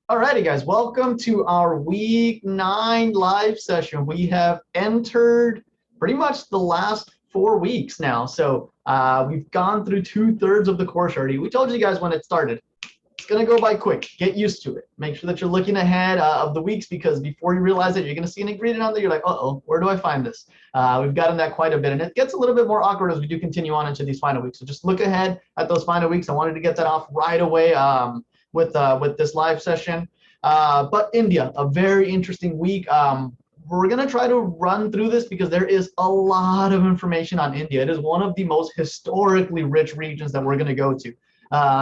Alrighty, guys, welcome to our week 9 live session. We have entered pretty much the last 4 weeks now. So we've gone through 2/3 of the course already. We told you guys when it started. It's going to go by quick. Get used to it. Make sure that you're looking ahead of the weeks, because before you realize it, you're going to see an ingredient on there. You're like, uh-oh, where do I find this? We've gotten that quite a bit, and it gets a little bit more awkward as we do continue on into these final weeks. So just look ahead at those final weeks. I wanted to get that off right away with this live session. But India, a very interesting week. We're going to try to run through this because there is a lot of information on India. It is one of the most historically rich regions that we're going to go to.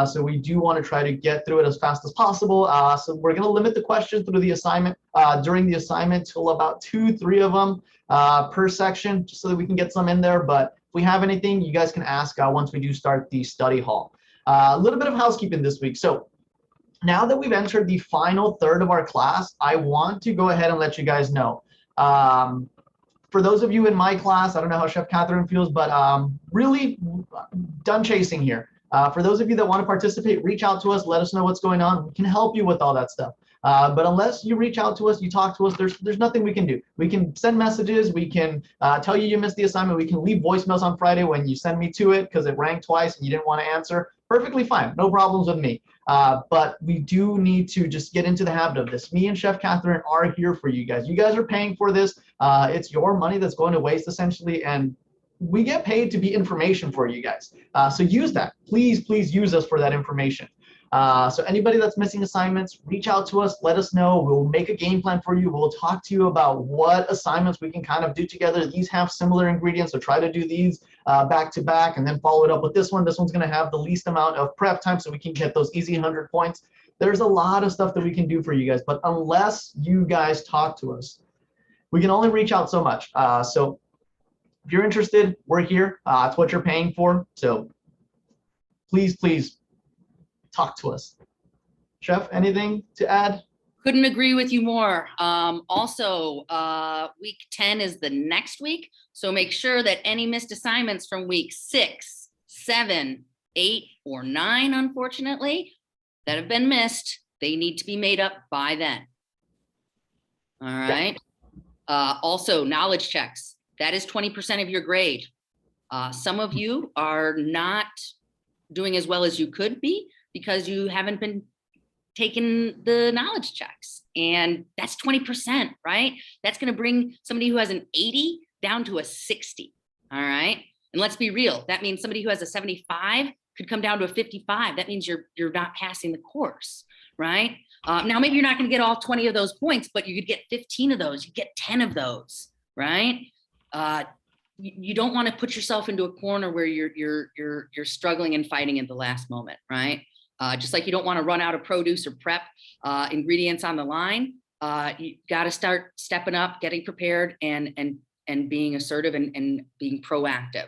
So we do want to try to get through it as fast as possible. So we're going to limit the questions through the assignment during the assignment till about 2-3 of them per section, just so that we can get some in there. But if we have anything, you guys can ask once we do start the study hall. A little bit of housekeeping this week. So now that we've entered the final third of our class, I want to go ahead and let you guys know. For those of you in my class, I don't know how Chef Catherine feels, but really done chasing here. For those of you that want to participate, reach out to us, let us know what's going on. We can help you with all that stuff. But unless you reach out to us, you talk to us, there's nothing we can do. We can send messages, we can tell you missed the assignment, we can leave voicemails on Friday when you send me to it because it rang twice and you didn't want to answer. Perfectly fine, no problems with me. But we do need to just get into the habit of this. Me and Chef Catherine are here for you guys. You guys are paying for this. It's your money that's going to waste essentially, and we get paid to be information for you guys. So use that. Please use us for that information. So anybody that's missing assignments, reach out to us, let us know. We'll make a game plan for you. We'll talk to you about what assignments we can kind of do together. These have similar ingredients, so try to do these back to back and then follow it up with this one. This one's going to have the least amount of prep time so we can get those easy 100 points. There's a lot of stuff that we can do for you guys, but unless you guys talk to us, we can only reach out so much. So if you're interested, we're here. It's what you're paying for. So please talk to us. Chef, anything to add? Couldn't agree with you more. Also, week 10 is the next week. So make sure that any missed assignments from week 6, 7, 8, or 9, unfortunately, that have been missed, they need to be made up by then. All right. Also, knowledge checks. That is 20% of your grade. Some of you are not doing as well as you could be because you haven't been taking the knowledge checks. And that's 20%, right? That's going to bring somebody who has an 80 down to a 60. All right. And let's be real. That means somebody who has a 75 could come down to a 55. That means you're not passing the course, right? Now, maybe you're not going to get all 20 of those points, but you could get 15 of those. You get 10 of those, right? You don't want to put yourself into a corner where you're struggling and fighting at the last moment, right? Just like you don't want to run out of produce or prep ingredients on the line. You got to start stepping up, getting prepared, and being assertive and being proactive.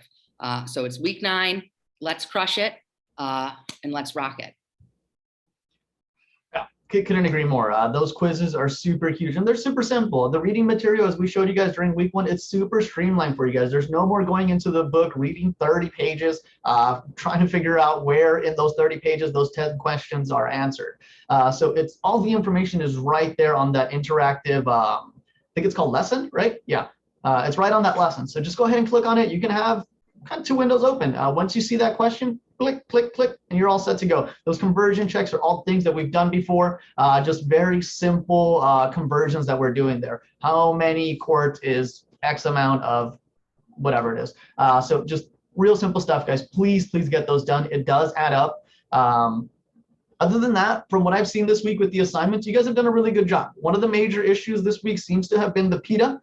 So it's week 9. Let's crush it and let's rock it. Couldn't agree more. Those quizzes are super huge and they're super simple. The reading material, as we showed you guys during week 1, it's super streamlined for you guys. There's no more going into the book, reading 30 pages, trying to figure out where in those 30 pages those 10 questions are answered. So it's all the information is right there on that interactive, I think it's called lesson, right? Yeah, it's right on that lesson. So just go ahead and click on it. You can have kind of 2 windows open. Once you see that question, click, and you're all set to go. Those conversion checks are all things that we've done before, just very simple conversions that we're doing there. How many quarts is X amount of whatever it is? So just real simple stuff, guys. Please get those done. It does add up. Other than that, from what I've seen this week with the assignments, you guys have done a really good job. One of the major issues this week seems to have been the pita.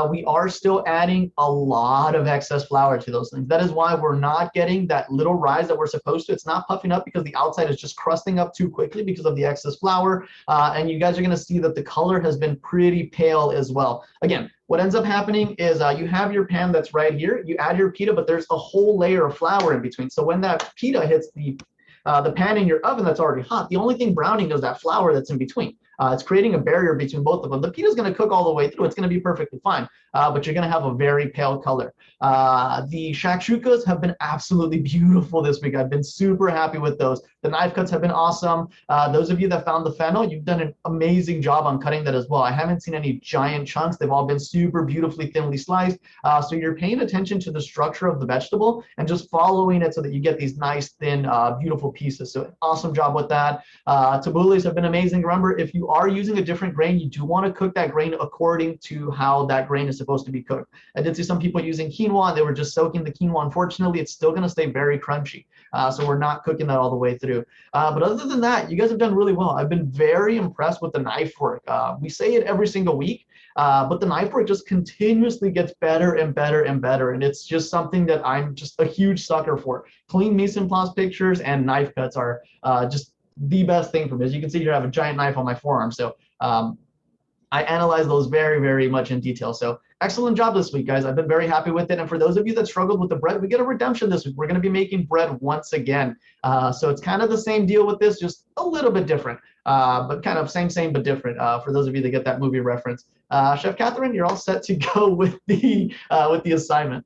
We are still adding a lot of excess flour to those things. That is why we're not getting that little rise that we're supposed to. It's not puffing up because the outside is just crusting up too quickly because of the excess flour. And you guys are going to see that the color has been pretty pale as well. Again, what ends up happening is you have your pan that's right here. You add your pita, but there's a whole layer of flour in between. So when that pita hits the pan in your oven that's already hot, the only thing browning is that flour that's in between. It's creating a barrier between both of them. The pita is going to cook all the way through. It's going to be perfectly fine, but you're going to have a very pale color. The shakshukas have been absolutely beautiful this week. I've been super happy with those. The knife cuts have been awesome. Those of you that found the fennel, you've done an amazing job on cutting that as well. I haven't seen any giant chunks. They've all been super beautifully thinly sliced. So you're paying attention to the structure of the vegetable and just following it so that you get these nice, thin, beautiful pieces. So awesome job with that. Tabulis have been amazing. Remember, if you are using a different grain, you do want to cook that grain according to how that grain is supposed to be cooked. I did see some people using quinoa. They were just soaking the quinoa. Unfortunately, it's still going to stay very crunchy. So we're not cooking that all the way through. But other than that, you guys have done really well. I've been very impressed with the knife work. We say it every single week, but the knife work just continuously gets better and better and better. And it's just something that I'm just a huge sucker for. Clean mise en place pictures and knife cuts are just the best thing for me. As you can see here, I have a giant knife on my forearm. So I analyze those very, very much in detail. So excellent job this week, guys. I've been very happy with it. And for those of you that struggled with the bread, we get a redemption this week. We're going to be making bread once again. So it's kind of the same deal with this, just a little bit different, but kind of same, but different. For those of you that get that movie reference, Chef Catherine, you're all set to go with the assignment.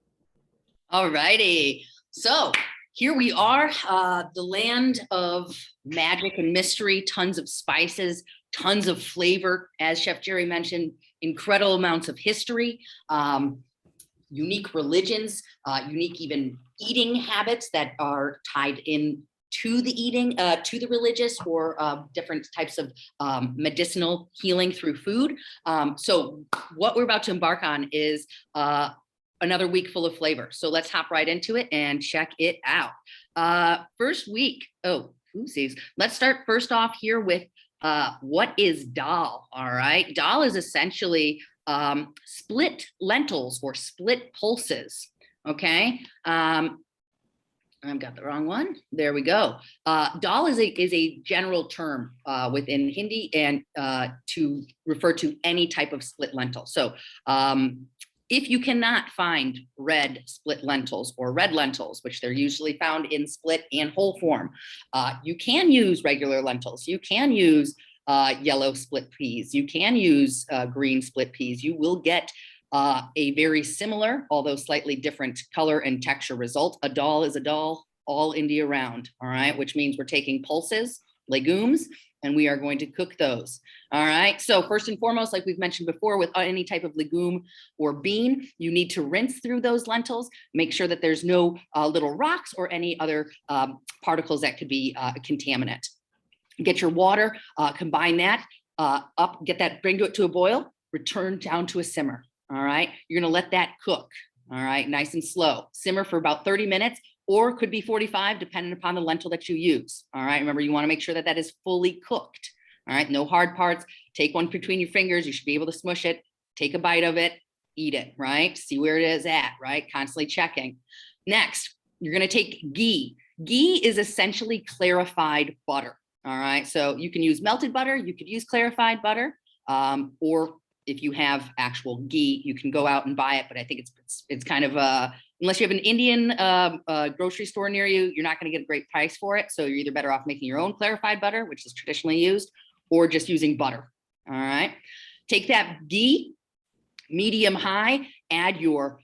All righty. So here we are, the land of magic and mystery, tons of spices, tons of flavor. As Chef Jerry mentioned, incredible amounts of history, unique religions, unique even eating habits that are tied in to the eating, to the religious, or different types of medicinal healing through food. So what we're about to embark on is another week full of flavor. So let's hop right into it and check it out. First week, oopsies. Let's start first off here with what is dal, all right? Dal is essentially split lentils or split pulses, okay? I've got the wrong one. There we go. Dal is a general term within Hindi and to refer to any type of split lentil. So if you cannot find red split lentils or red lentils, which they're usually found in split and whole form, you can use regular lentils. You can use yellow split peas. You can use green split peas. You will get a very similar, although slightly different color and texture result. A dal is a dal all India round, all right? Which means we're taking pulses, legumes, and we are going to cook those. All right, so first and foremost, like we've mentioned before, with any type of legume or bean, you need to rinse through those lentils, make sure that there's no little rocks or any other particles that could be a contaminant. Get your water, combine that up, bring it to a boil, return down to a simmer. All right, you're gonna let that cook. All right, nice and slow. Simmer for about 30 minutes, or could be 45, depending upon the lentil that you use. All right, remember, you wanna make sure that that is fully cooked. All right, no hard parts. Take one between your fingers. You should be able to smush it. Take a bite of it, eat it, right? See where it is at, right? Constantly checking. Next, you're gonna take ghee. Ghee is essentially clarified butter. All right, so you can use melted butter, you could use clarified butter, or if you have actual ghee, you can go out and buy it. But I think it's kind of unless you have an Indian grocery store near you, you're not going to get a great price for it. So you're either better off making your own clarified butter, which is traditionally used, or just using butter. All right, take that ghee, medium high, add your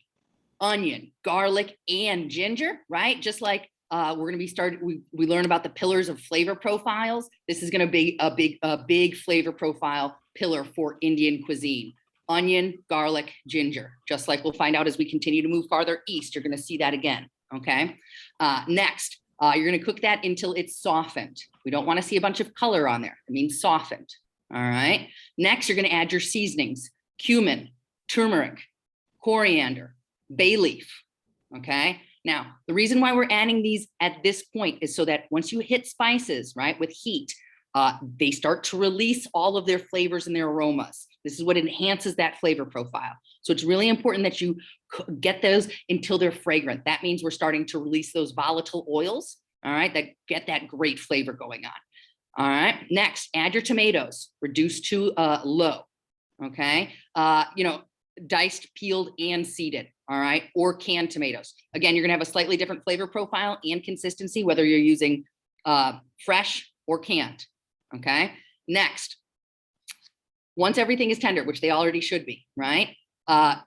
onion, garlic, and ginger. Right, just like we're going to be started. We learn about the pillars of flavor profiles. This is going to be a big flavor profile pillar for Indian cuisine. Onion, garlic, ginger. Just like we'll find out as we continue to move farther east, you're going to see that again. Okay. Next, you're going to cook that until it's softened. We don't want to see a bunch of color on there. It means softened. All right. Next, you're going to add your seasonings: cumin, turmeric, coriander, bay leaf. Okay. Now, the reason why we're adding these at this point is so that once you hit spices, right, with heat, they start to release all of their flavors and their aromas. This is what enhances that flavor profile. So it's really important that you get those until they're fragrant. That means we're starting to release those volatile oils, all right, that get that great flavor going on. All right, next, add your tomatoes, reduce to low, okay? Diced, peeled, and seeded, all right, or canned tomatoes. Again, you're gonna have a slightly different flavor profile and consistency, whether you're using fresh or canned, okay? Next, Once everything is tender, which they already should be, right?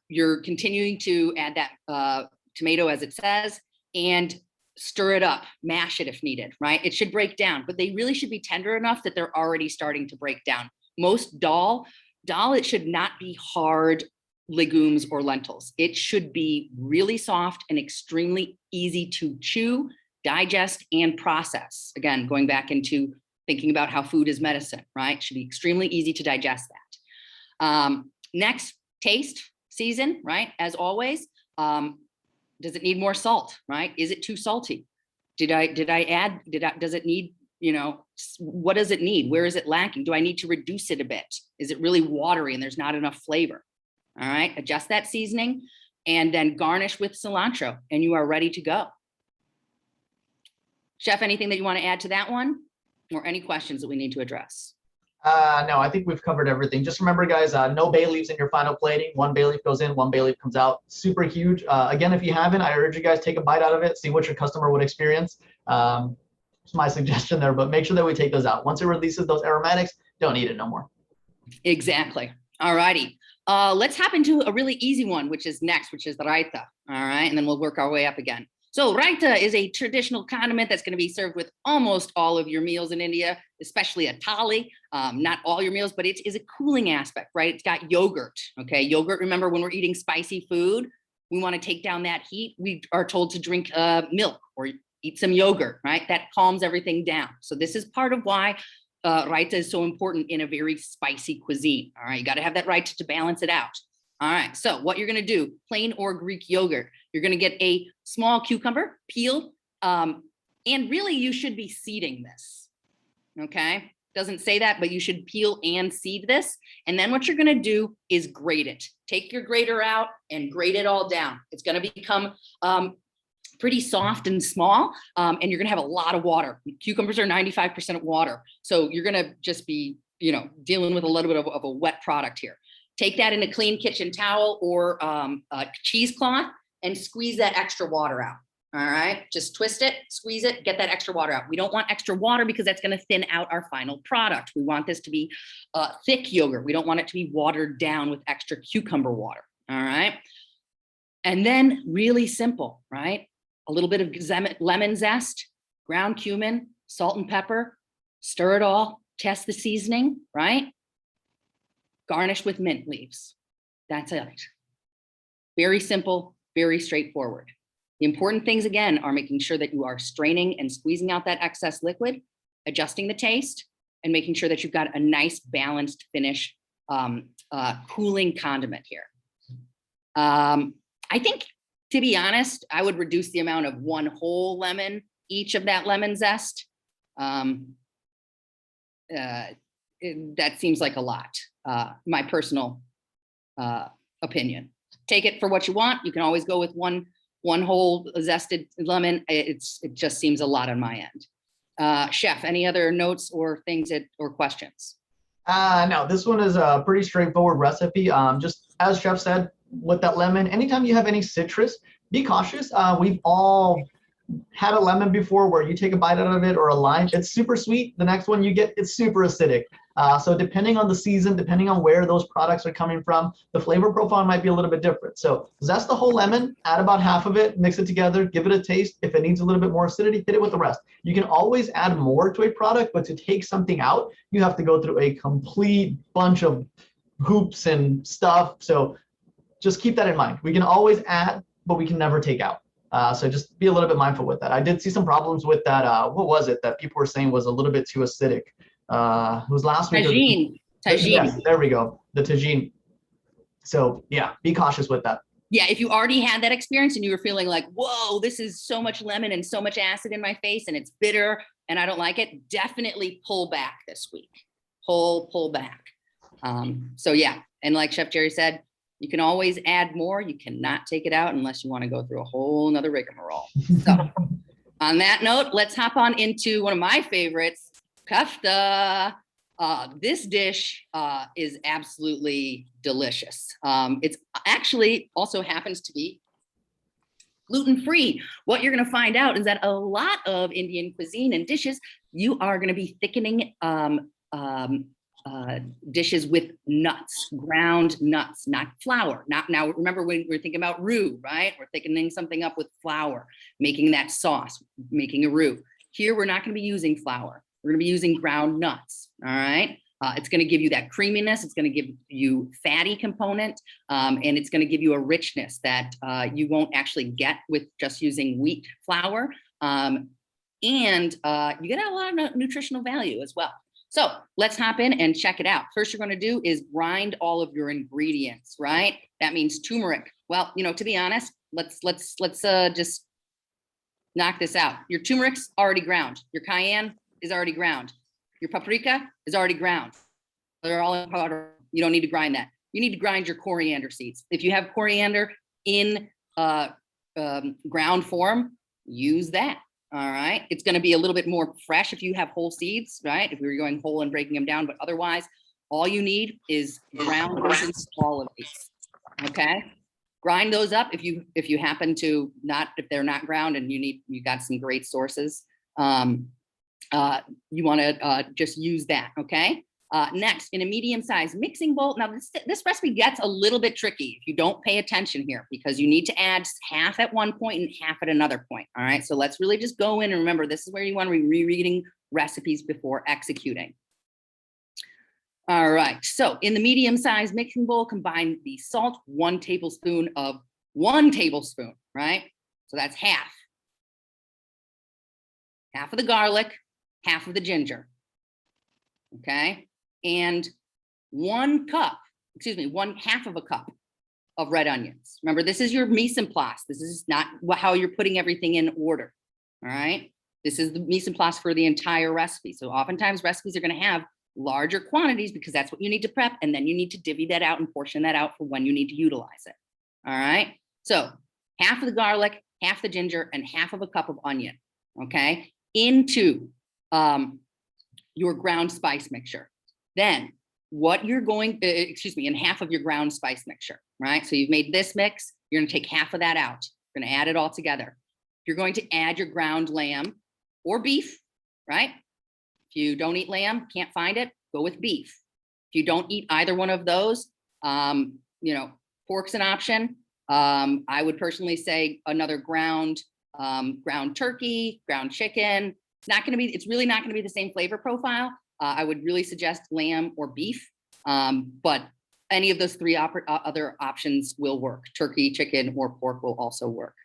You're continuing to add that tomato as it says, and stir it up, mash it if needed, right? It should break down, but they really should be tender enough that they're already starting to break down. Most dal, it should not be hard legumes or lentils. It should be really soft and extremely easy to chew, digest, and process. Again, going back into thinking about how food is medicine, right? It should be extremely easy to digest that. Next, taste, season, right? As always, does it need more salt, right? Is it too salty? Does it need, what does it need? Where is it lacking? Do I need to reduce it a bit? Is it really watery and there's not enough flavor? All right, adjust that seasoning and then garnish with cilantro and you are ready to go. Chef, anything that you want to add to that one or any questions that we need to address? No, I think we've covered everything. Just remember, guys, no bay leaves in your final plating. One bay leaf goes in, one bay leaf comes out. Super huge. Again, if you haven't, I urge you guys take a bite out of it, see what your customer would experience. It's my suggestion there, but make sure that we take those out. Once it releases those aromatics, don't eat it no more. Exactly. All righty. Let's hop into a really easy one, which is next, which is the raita. All right, and then we'll work our way up again. So raita is a traditional condiment that's going to be served with almost all of your meals in India, especially a thali. Not all your meals, but it is a cooling aspect, right? It's got yogurt, okay? Yogurt, remember when we're eating spicy food, we want to take down that heat. We are told to drink milk or eat some yogurt, right? That calms everything down. So this is part of why raita is so important in a very spicy cuisine, all right? You got to have that raita to balance it out. All right, so what you're gonna do, plain or Greek yogurt, you're gonna get a small cucumber, peel, and really you should be seeding this, okay? Doesn't say that, but you should peel and seed this. And then what you're gonna do is grate it. Take your grater out and grate it all down. It's gonna become pretty soft and small, and you're gonna have a lot of water. Cucumbers are 95% water. So you're gonna just be, dealing with a little bit of a wet product here. Take that in a clean kitchen towel or a cheesecloth and squeeze that extra water out. All right, just twist it, squeeze it, get that extra water out. We don't want extra water because that's going to thin out our final product. We want this to be thick yogurt. We don't want it to be watered down with extra cucumber water. All right, and then really simple, right? A little bit of lemon zest, ground cumin, salt and pepper, stir it all, test the seasoning, right? Garnish with mint leaves. That's it. Very simple, very straightforward. The important things, again, are making sure that you are straining and squeezing out that excess liquid, adjusting the taste, and making sure that you've got a nice balanced finish, cooling condiment here. I think, to be honest, I would reduce the amount of one whole lemon, each of that lemon zest. That seems like a lot. My personal opinion. Take it for what you want. You can always go with one whole zested lemon. It just seems a lot on my end. Chef, any other notes or things or questions? No, this one is a pretty straightforward recipe. Just as Chef said, with that lemon, anytime you have any citrus, be cautious. We've all had a lemon before where you take a bite out of it, or a lime, it's super sweet. The next one you get, it's super acidic. So depending on the season, depending on where those products are coming from, the flavor profile might be a little bit different. So zest the whole lemon, add about half of it, mix it together, give it a taste. If it needs a little bit more acidity, hit it with the rest. You can always add more to a product, but to take something out, you have to go through a complete bunch of hoops and stuff. So just keep that in mind. We can always add, but we can never take out. So just be a little bit mindful with that. I did see some problems with that. What was it that people were saying was a little bit too acidic? It was last week. Tagine. Yes, there we go. The tagine. So yeah, be cautious with that. Yeah, if you already had that experience and you were feeling like, whoa, this is so much lemon and so much acid in my face and it's bitter and I don't like it, definitely pull back this week. Pull back. So yeah, and like Chef Jerry said, you can always add more. You cannot take it out unless you want to go through a whole nother rigmarole. So on that note, let's hop on into one of my favorites, kafta. This dish is absolutely delicious. It's actually also happens to be gluten-free. What you're going to find out is that a lot of Indian cuisine and dishes, you are going to be thickening dishes with nuts, ground nuts, not flour. Not now. Remember when we're thinking about roux, right? We're thinking something up with flour, making that sauce, making a roux. Here, we're not going to be using flour. We're going to be using ground nuts. All right. It's going to give you that creaminess. It's going to give you fatty component, and it's going to give you a richness that you won't actually get with just using wheat flour. And you get a lot of nutritional value as well. So let's hop in and check it out. First, you're going to do is grind all of your ingredients, right? That means turmeric. Well, you know, to be honest, let's just knock this out. Your turmeric's already ground. Your cayenne is already ground. Your paprika is already ground. They're all in powder. You don't need to grind that. You need to grind your coriander seeds. If you have coriander in ground form, use that. All right. It's going to be a little bit more fresh if you have whole seeds, right? If we were going whole and breaking them down, but otherwise, all you need is ground versions of all of these. Okay. Grind those up if you happen to not, if they're not ground and you got some great sources. You want to just use that. Okay. Next, in a medium-sized mixing bowl. Now, this recipe gets a little bit tricky if you don't pay attention here, because you need to add half at one point and half at another point. All right, so let's really just go in and remember, this is where you want to be rereading recipes before executing. All right, so in the medium-sized mixing bowl, combine the salt, 1 tablespoon, right? So that's half. Half of the garlic, half of the ginger. Okay. And 1 half of a cup of red onions. Remember, this is your mise en place. This is not how you're putting everything in order. All right. This is the mise en place for the entire recipe. So oftentimes recipes are going to have larger quantities because that's what you need to prep. And then you need to divvy that out and portion that out for when you need to utilize it. All right. So half of the garlic, half the ginger, and half of a cup of onion. Okay. Into your ground spice mixture. Then what you're going, and half of your ground spice mixture, right? So you've made this mix, you're gonna take half of that out. You're gonna add it all together. You're going to add your ground lamb or beef, right? If you don't eat lamb, can't find it, go with beef. If you don't eat either one of those, pork's an option. I would personally say another ground turkey, ground chicken. It's really not gonna be the same flavor profile. I would really suggest lamb or beef, but any of those 3 other options will work. Turkey, chicken, or pork will also work.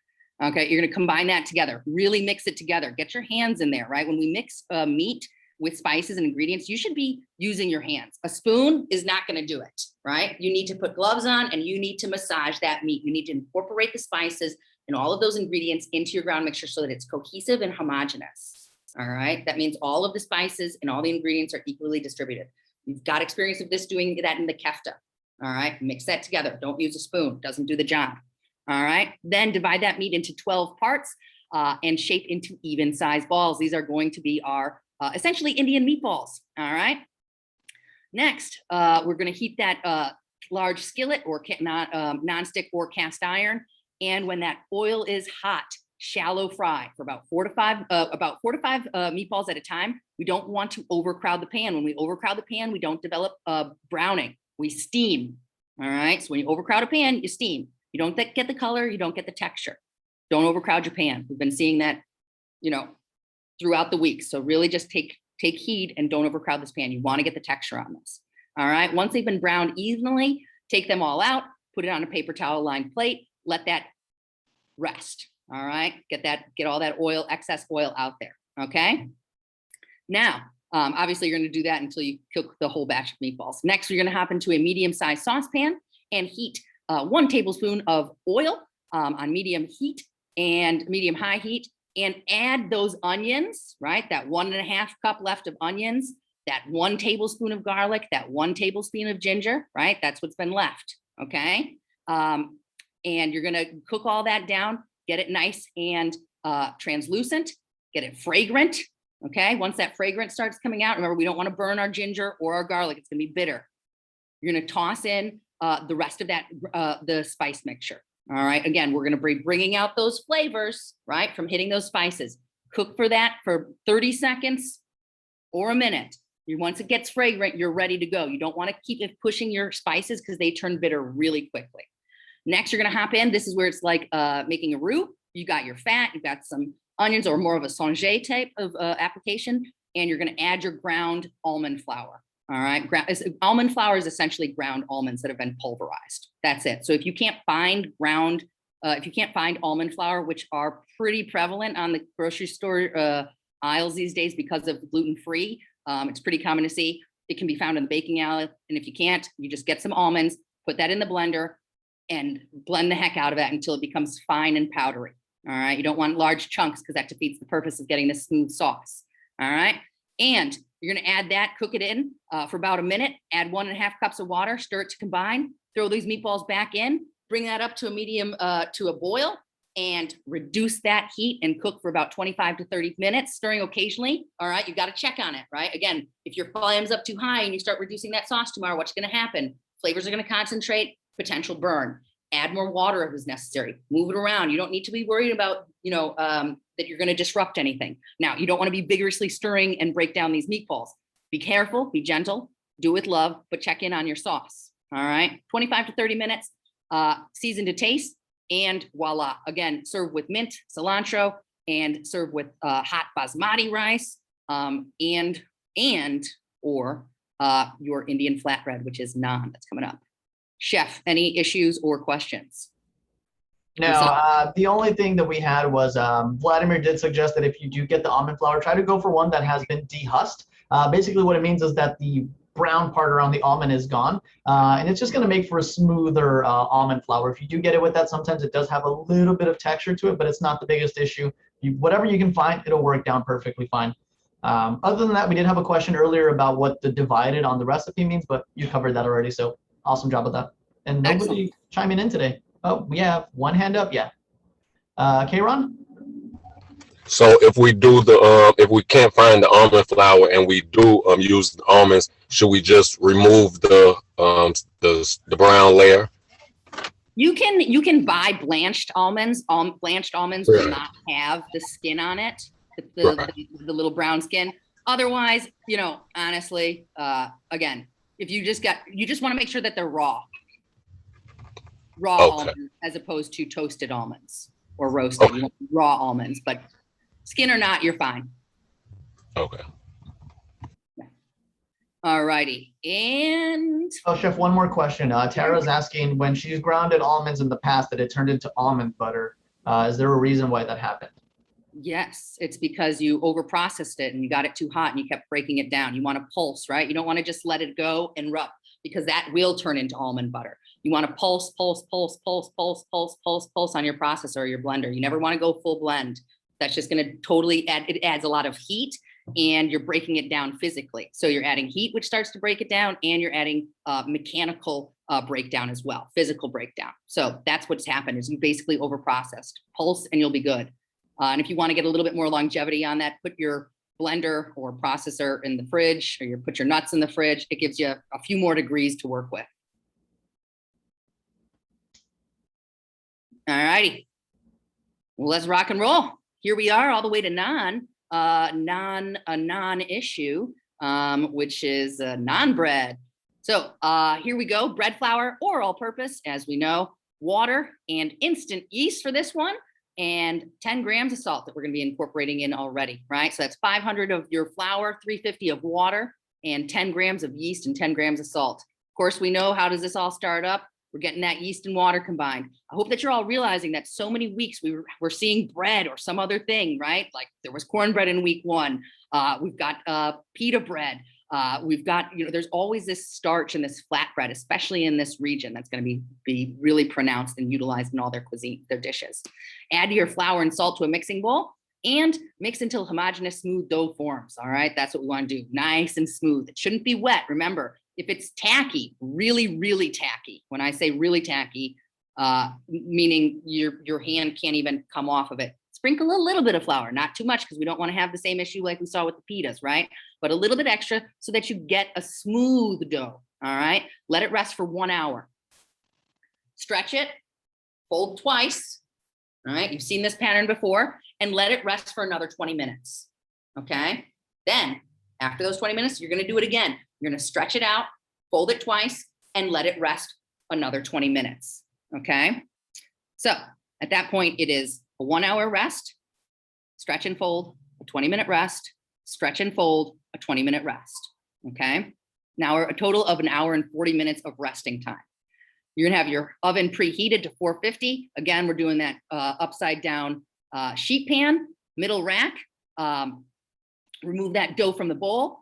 Okay, you're gonna combine that together, really mix it together. Get your hands in there, right? When we mix meat with spices and ingredients, you should be using your hands. A spoon is not gonna do it, right? You need to put gloves on and you need to massage that meat. You need to incorporate the spices and all of those ingredients into your ground mixture so that it's cohesive and homogeneous. All right, that means all of the spices and all the ingredients are equally distributed. You've got experience of this, doing that in the kefta. All right, mix that together. Don't use a spoon, doesn't do the job. All right, then divide that meat into 12 parts and shape into even sized balls. These are going to be our essentially Indian meatballs. All right, next, we're going to heat that large skillet or non-stick or cast iron. And when that oil is hot, shallow fry for about 4 to 5 meatballs at a time. We don't want to overcrowd the pan. When we overcrowd the pan, we don't develop browning. We steam. All right. So when you overcrowd a pan, you steam. You don't get the color. You don't get the texture. Don't overcrowd your pan. We've been seeing that, throughout the week. So really just take heed and don't overcrowd this pan. You want to get the texture on this. All right. Once they've been browned evenly, take them all out, put it on a paper towel lined plate, let that rest. All right, get all that excess oil out there. Okay. Now, obviously, you're going to do that until you cook the whole batch of meatballs. Next, you're going to hop into a medium-sized saucepan and heat 1 tablespoon of oil on medium heat and medium-high heat, and add those onions. Right, that 1.5 cup left of onions, that 1 tablespoon of garlic, that 1 tablespoon of ginger. Right, that's what's been left. Okay, and you're going to cook all that down. Get it nice and translucent, get it fragrant, okay? Once that fragrance starts coming out, remember, we don't wanna burn our ginger or our garlic, it's gonna be bitter. You're gonna toss in the rest of that, the spice mixture, all right? Again, we're gonna be bringing out those flavors, right, from hitting those spices. Cook for that for 30 seconds or a minute. Once it gets fragrant, you're ready to go. You don't want to keep pushing your spices because they turn bitter really quickly. Next, you're going to hop in. This is where it's like making a roux. You got your fat, you've got some onions or more of a songe type of application, and you're going to add your ground almond flour. All right. Almond flour is essentially ground almonds that have been pulverized. That's it. So if you can't find almond flour, which are pretty prevalent on the grocery store aisles these days because of gluten-free, it's pretty common to see. It can be found in the baking aisle. And if you can't, you just get some almonds, put that in the blender, and blend the heck out of that until it becomes fine and powdery. All right. You don't want large chunks because that defeats the purpose of getting this smooth sauce. All right. And you're going to add that, cook it in for about a minute, add 1.5 cups of water, stir it to combine, throw these meatballs back in, bring that up to a medium to a boil, and reduce that heat and cook for about 25 to 30 minutes, stirring occasionally. All right. You got to check on it, right? Again, if your flame's up too high and you start reducing that sauce tomorrow, what's going to happen? Flavors are going to concentrate, potential burn. Add more water if it's necessary. Move it around. You don't need to be worried about, that you're going to disrupt anything. Now, you don't want to be vigorously stirring and break down these meatballs. Be careful, be gentle, do with love, but check in on your sauce. All right. 25 to 30 minutes, season to taste, and voila. Again, serve with mint, cilantro, and serve with hot basmati rice, or your Indian flatbread, which is naan. That's coming up. Chef, any issues or questions? No, the only thing that we had was Vladimir did suggest that if you do get the almond flour, try to go for one that has been dehusked. Basically what it means is that the brown part around the almond is gone, and it's just going to make for a smoother almond flour. If you do get it with that, sometimes it does have a little bit of texture to it, but it's not the biggest issue. Whatever you can find, it'll work down perfectly fine. Other than that, we did have a question earlier about what the divided on the recipe means, but you covered that already, so awesome job with that. And nobody chiming in today. Oh, we have one hand up. Yeah. Kayron? So if we do if we can't find the almond flour and we do use the almonds, should we just remove the brown layer? You can buy blanched almonds. Blanched almonds will not have the skin on it, the little brown skin. Otherwise, honestly, again, if you just want to make sure that they're raw almonds as opposed to toasted almonds or roasted. You want raw almonds, but skin or not, you're fine. Okay. Yeah. All righty. And Chef, one more question. Tara's asking, when she's grounded almonds in the past, that it turned into almond butter. Is there a reason why that happened? Yes, it's because you overprocessed it and you got it too hot and you kept breaking it down. You want to pulse, right? You don't want to just let it go and rub, because that will turn into almond butter. You want to pulse on your processor or your blender. You never want to go full blend. That's just going to totally adds a lot of heat, and you're breaking it down physically. So you're adding heat, which starts to break it down, and you're adding mechanical breakdown as well, physical breakdown. So that's what's happened, is you basically overprocessed. Pulse and you'll be good. And if you want to get a little bit more longevity on that, put your blender or processor in the fridge, or put your nuts in the fridge. It gives you a few more degrees to work with. All righty. Well, let's rock and roll. Here we are all the way to a non-issue, which is naan bread. So here we go. Bread flour or all purpose, as we know, water and instant yeast for this one, and 10 grams of salt that we're going to be incorporating in already, right? So that's 500 of your flour, 350 of water, and 10 grams of yeast and 10 grams of salt. Of course, we know, how does this all start up? We're getting that yeast and water combined. I hope that you're all realizing that so many weeks we're seeing bread or some other thing, right? Like there was cornbread in week 1. We've got pita bread. We've got, there's always this starch and this flatbread, especially in this region, that's going to be really pronounced and utilized in all their cuisine, their dishes. Add your flour and salt to a mixing bowl and mix until homogeneous, smooth dough forms. All right, that's what we want to do. Nice and smooth. It shouldn't be wet. Remember, if it's tacky, really, really tacky, when I say really tacky, meaning your hand can't even come off of it, sprinkle a little bit of flour, not too much, because we don't want to have the same issue like we saw with the pitas, right? But a little bit extra so that you get a smooth dough. All right, let it rest for 1 hour. Stretch it, fold twice. All right, you've seen this pattern before, and let it rest for another 20 minutes. Okay, then After those 20 minutes, you're going to do it again. You're going to stretch it out, fold it twice, and let it rest another 20 minutes. Okay. So at that point, it is a 1 hour rest, stretch and fold, a 20-minute rest, stretch and fold, a 20-minute rest. Okay. Now a total of 1 hour and 40 minutes of resting time. You're gonna have your oven preheated to 450. Again, we're doing that upside down sheet pan, middle rack. Remove that dough from the bowl,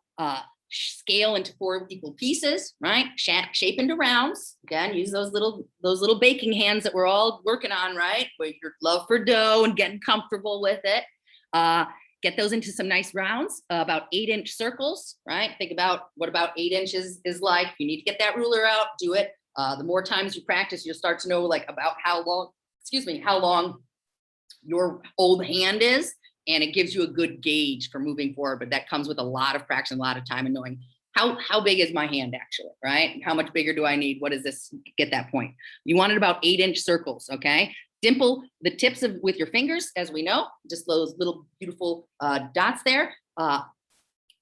scale into 4 equal pieces, right? Shape into rounds. Again, use those little baking hands that we're all working on, right? With your love for dough and getting comfortable with it. Get those into some nice rounds, about 8-inch circles, right? Think about what about 8 inches is like. You need to get that ruler out, do it. The more times you practice, you'll start to know like about how long your old hand is, and it gives you a good gauge for moving forward. But that comes with a lot of practice and a lot of time and knowing how big is my hand actually, right? How much bigger do I need? What is this? Get that point. You want it about 8-inch circles, okay? Dimple the tips with your fingers, as we know, just those little beautiful dots there.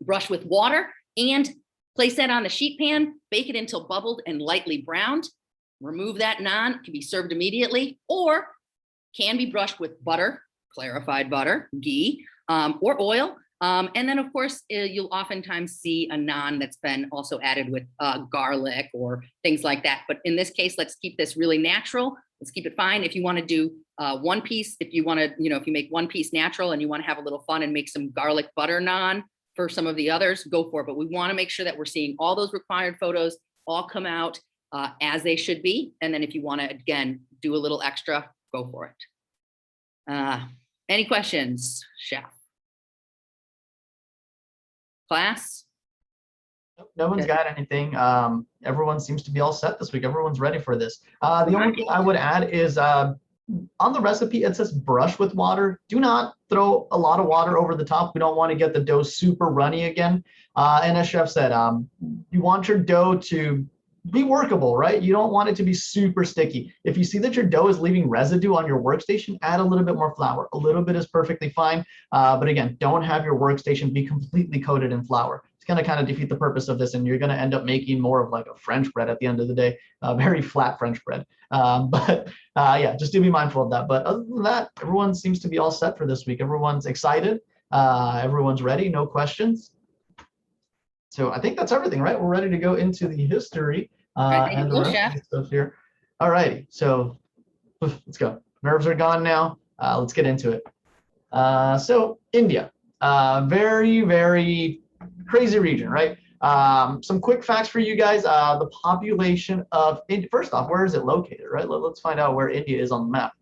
Brush with water and place that on the sheet pan, bake it until bubbled and lightly browned. Remove that naan, it can be served immediately, or can be brushed with butter, clarified butter, ghee, or oil. And then of course, you'll oftentimes see a naan that's been also added with garlic or things like that. But in this case, let's keep this really natural. Let's keep it fine. If you want to do one piece, if you want to, if you make one piece natural and you want to have a little fun and make some garlic butter naan for some of the others, go for it. But we want to make sure that we're seeing all those required photos all come out as they should be. And then if you want to, again, do a little extra, go for it. Any questions, Chef? Class? No one's got anything. Everyone seems to be all set this week. Everyone's ready for this. The only thing I would add is on the recipe, it says brush with water. Do not throw a lot of water over the top. We don't want to get the dough super runny again. And as Chef said, you want your dough to be workable, right? You don't want it to be super sticky. If you see that your dough is leaving residue on your workstation, add a little bit more flour. A little bit is perfectly fine. But again, don't have your workstation be completely coated in flour. It's going to kind of defeat the purpose of this, and you're going to end up making more of like a French bread at the end of the day, very flat French bread. Yeah, just do be mindful of that. But other than that, everyone seems to be all set for this week. Everyone's excited. Everyone's ready. No questions. So I think that's everything, right? We're ready to go into the history and the rest of the stuff here. All righty, so let's go. Nerves are gone now. Let's get into it. So India, very, very crazy region, right? Some quick facts for you guys. The population of India, first off, where is it located, right? Let's find out where India is on the map.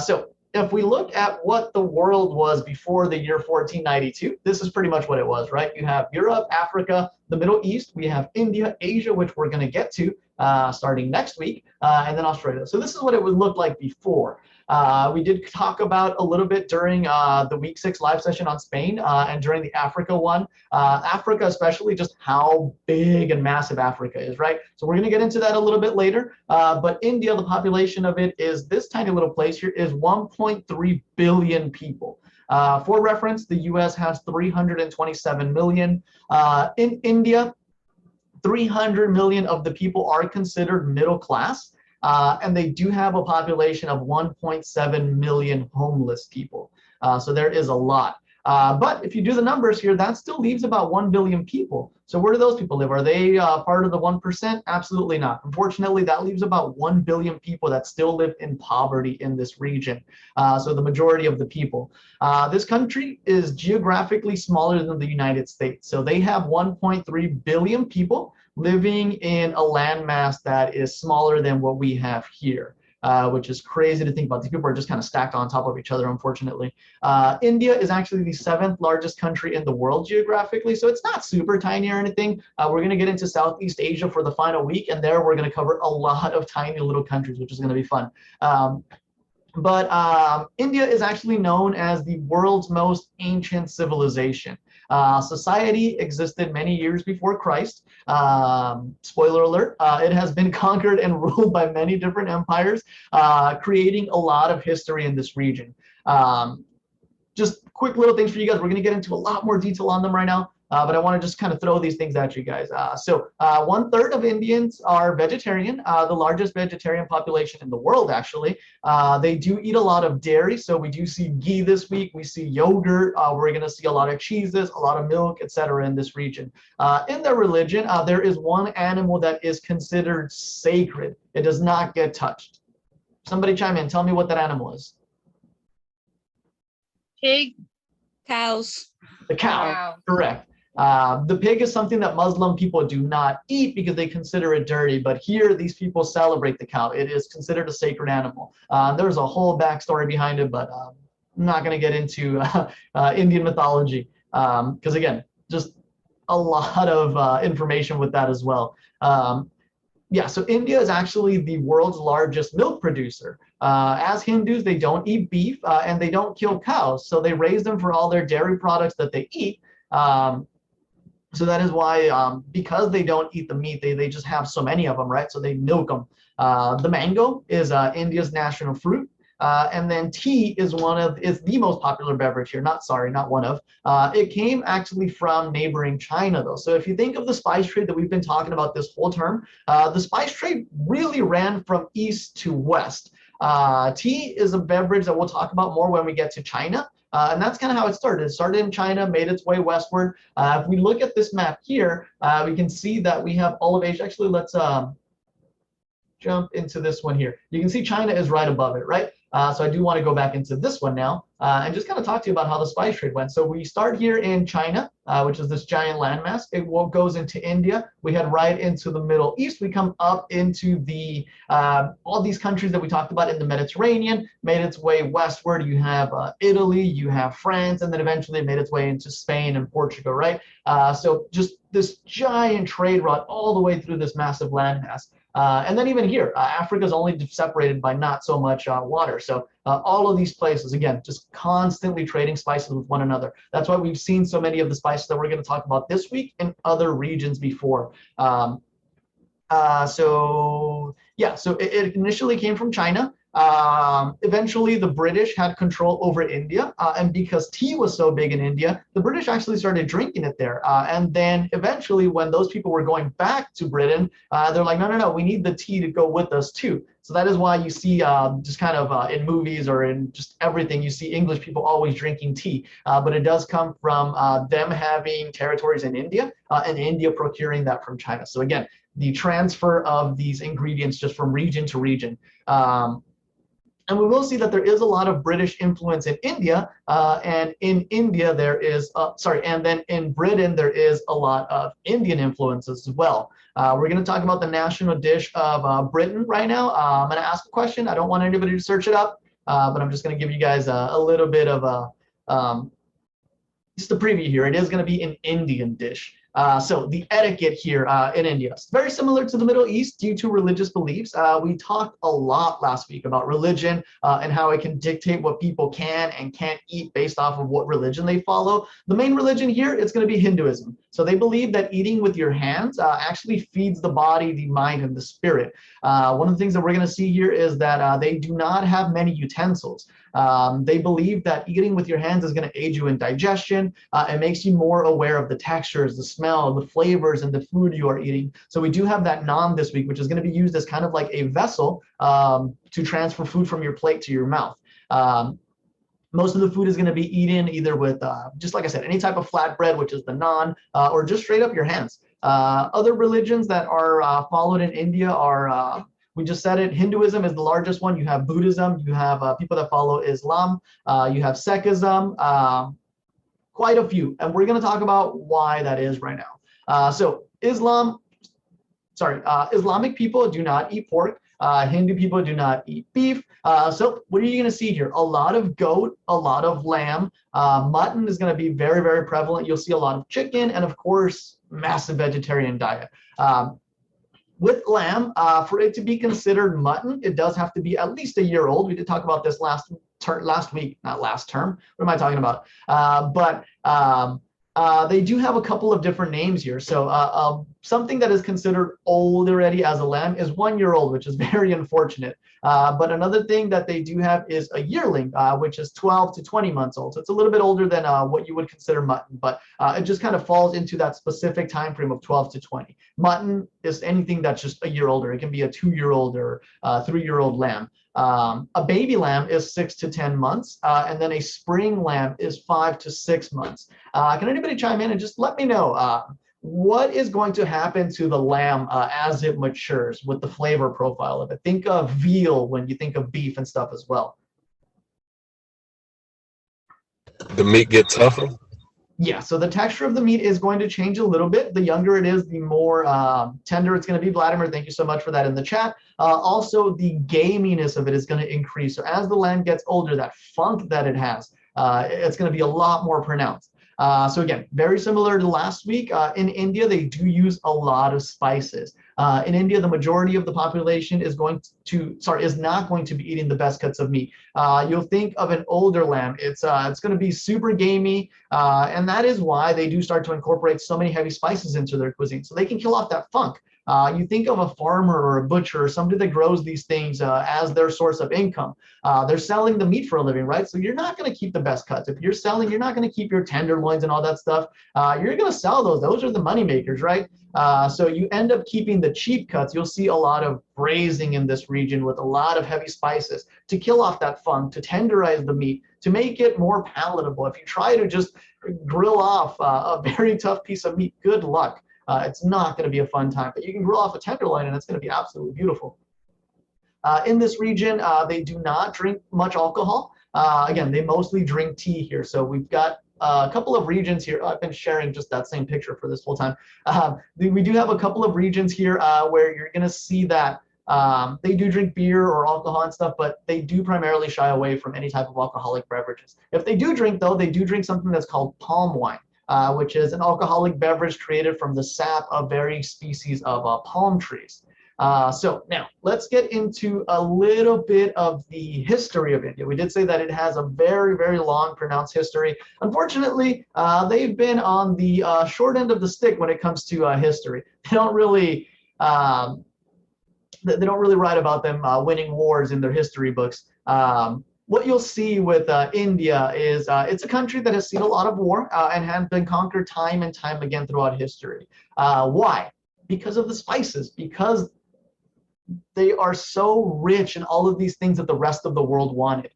So if we look at what the world was before the year 1492, this is pretty much what it was, right? You have Europe, Africa, the Middle East, we have India, Asia, which we're going to get to starting next week, and then Australia. So this is what it would look like before. We did talk about a little bit during the week 6 live session on Spain and during the Africa one. Africa, especially just how big and massive Africa is, right? So we're going to get into that a little bit later. But India, the population of it is this tiny little place here is 1.3 billion people. For reference, the US has 327 million. In India, 300 million of the people are considered middle class. And they do have a population of 1.7 million homeless people. So there is a lot. But if you do the numbers here, that still leaves about 1 billion people. So where do those people live? Are they part of the 1%? Absolutely not. Unfortunately, that leaves about 1 billion people that still live in poverty in this region. So the majority of the people. This country is geographically smaller than the United States. So they have 1.3 billion people living in a landmass that is smaller than what we have here, which is crazy to think about. These people are just kind of stacked on top of each other, unfortunately. India is actually the 7th largest country in the world geographically, so it's not super tiny or anything. We're going to get into Southeast Asia for the final week, and there we're going to cover a lot of tiny little countries, which is going to be fun. But India is actually known as the world's most ancient civilization. Society existed many years before Christ. Spoiler alert, it has been conquered and ruled by many different empires, creating a lot of history in this region. Just quick little things for you guys. We're going to get into a lot more detail on them right now. but I want to just kind of throw these things at you guys. So 1/3 of Indians are vegetarian, the largest vegetarian population in the world, actually. They do eat a lot of dairy, so we do see ghee this week. We see yogurt. We're going to see a lot of cheeses, a lot of milk, etc. in this region. In their religion, there is one animal that is considered sacred. It does not get touched. Somebody chime in. Tell me what that animal is. Pig. Cows. The cow. Correct. The pig is something that Muslim people do not eat because they consider it dirty, but here these people celebrate the cow. It is considered a sacred animal. There's a whole backstory behind it, but I'm not going to get into Indian mythology because, again, just a lot of information with that as well. Yeah, so India is actually the world's largest milk producer. As Hindus, they don't eat beef and they don't kill cows, so they raise them for all their dairy products that they eat. So that is why, because they don't eat the meat, they just have so many of them, right? So they milk them. The mango is India's national fruit. And then tea is the most popular beverage here. Not one of. It came actually from neighboring China, though. So if you think of the spice trade that we've been talking about this whole term, the spice trade really ran from east to west. Tea is a beverage that we'll talk about more when we get to China. And that's kind of how it started. It started in China, made its way westward. If we look at this map here, we can see that we have all of Asia. Actually, let's jump into this one here. You can see China is right above it, right? So I do want to go back into this one now and just kind of talk to you about how the spice trade went. So we start here in China, which is this giant landmass. It goes into India. We head right into the Middle East. We come up into the all these countries that we talked about in the Mediterranean, made its way westward. You have Italy, you have France, and then eventually it made its way into Spain and Portugal, right? So just this giant trade route all the way through this massive landmass. And then even here, Africa is only separated by not so much water. So all of these places, again, just constantly trading spices with one another. That's why we've seen so many of the spices that we're going to talk about this week in other regions before. So yeah, so it initially came from China. Eventually, the British had control over India, and because tea was so big in India, the British actually started drinking it there. And then eventually, when those people were going back to Britain, they're like, no, we need the tea to go with us too. So that is why you see just kind of in movies or in just everything, you see English people always drinking tea. But it does come from them having territories in India and India procuring that from China. So again, the transfer of these ingredients just from region to region. And we will see that there is a lot of British influence in India, and in India there is, and then in Britain there is a lot of Indian influences as well. We're going to talk about the national dish of Britain right now. I'm going to ask a question. I don't want anybody to search it up, but I'm just going to give you guys a little bit of just a preview here. It is going to be an Indian dish. So the etiquette here in India is very similar to the Middle East due to religious beliefs. We talked a lot last week about religion and how it can dictate what people can and can't eat based off of what religion they follow. The main religion here is going to be Hinduism. So they believe that eating with your hands actually feeds the body, the mind, and the spirit. One of the things that we're going to see here is that they do not have many utensils. They believe that eating with your hands is going to aid you in digestion. It makes you more aware of the textures, the smell, the flavors, and the food you are eating. So we do have that naan this week, which is going to be used as kind of like a vessel to transfer food from your plate to your mouth. Most of the food is going to be eaten either with, just like I said, any type of flatbread, which is the naan, or just straight up your hands. Other religions that are followed in India are we just said it. Hinduism is the largest one. You have Buddhism. You have people that follow Islam. You have Sikhism. Quite a few. And we're going to talk about why that is right now. So Islamic people do not eat pork. Hindu people do not eat beef. So what are you going to see here? A lot of goat, a lot of lamb. Mutton is going to be very, very prevalent. You'll see a lot of chicken and, of course, massive vegetarian diet. With lamb, for it to be considered mutton, it does have to be at least a year old. We did talk about this last week, not last term. What am I talking about? But they do have a couple of different names here. So something that is considered old already as a lamb is 1 year old, which is very unfortunate. But another thing that they do have is a yearling, which is 12 to 20 months old. So it's a little bit older than what you would consider mutton, but it just kind of falls into that specific time frame of 12 to 20. Mutton is anything that's just a year older. It can be a 2-year-old or 3-year-old lamb. A baby lamb is 6 to 10 months, and then a spring lamb is 5 to 6 months. Can anybody chime in and just let me know what is going to happen to the lamb as it matures with the flavor profile of it? Think of veal when you think of beef and stuff as well. The meat get tougher. Yeah, so the texture of the meat is going to change a little bit. The younger it is, the more tender it's going to be. Vladimir, thank you so much for that in the chat. Also, the gaminess of it is going to increase. So as the lamb gets older, that funk that it has, it's going to be a lot more pronounced. So again, very similar to last week. In India, they do use a lot of spices. In India, the majority of the population is not going to be eating the best cuts of meat. You'll think of an older lamb. It's going to be super gamey, and that is why they do start to incorporate so many heavy spices into their cuisine, so they can kill off that funk. You think of a farmer or a butcher or somebody that grows these things as their source of income. They're selling the meat for a living, right? So you're not going to keep the best cuts. If you're selling, you're not going to keep your tenderloins and all that stuff. You're going to sell those. Those are the money makers, right? So you end up keeping the cheap cuts. You'll see a lot of braising in this region with a lot of heavy spices to kill off that funk, to tenderize the meat, to make it more palatable. If you try to just grill off a very tough piece of meat, good luck. It's not going to be a fun time, but you can grill off a tenderloin and it's going to be absolutely beautiful. In this region, they do not drink much alcohol. Again, they mostly drink tea here. So we've got a couple of regions here. I've been sharing just that same picture for this whole time. We do have a couple of regions here where you're going to see that they do drink beer or alcohol and stuff, but they do primarily shy away from any type of alcoholic beverages. If they do drink, though, they do drink something that's called palm wine. Which is an alcoholic beverage created from the sap of varying species of palm trees. So now let's get into a little bit of the history of India. We did say that it has a very, very long pronounced history. Unfortunately, they've been on the short end of the stick when it comes to history. They don't really write about them winning wars in their history books. What you'll see with India is it's a country that has seen a lot of war and has been conquered time and time again throughout history. Why? Because of the spices, because they are so rich in all of these things that the rest of the world wanted.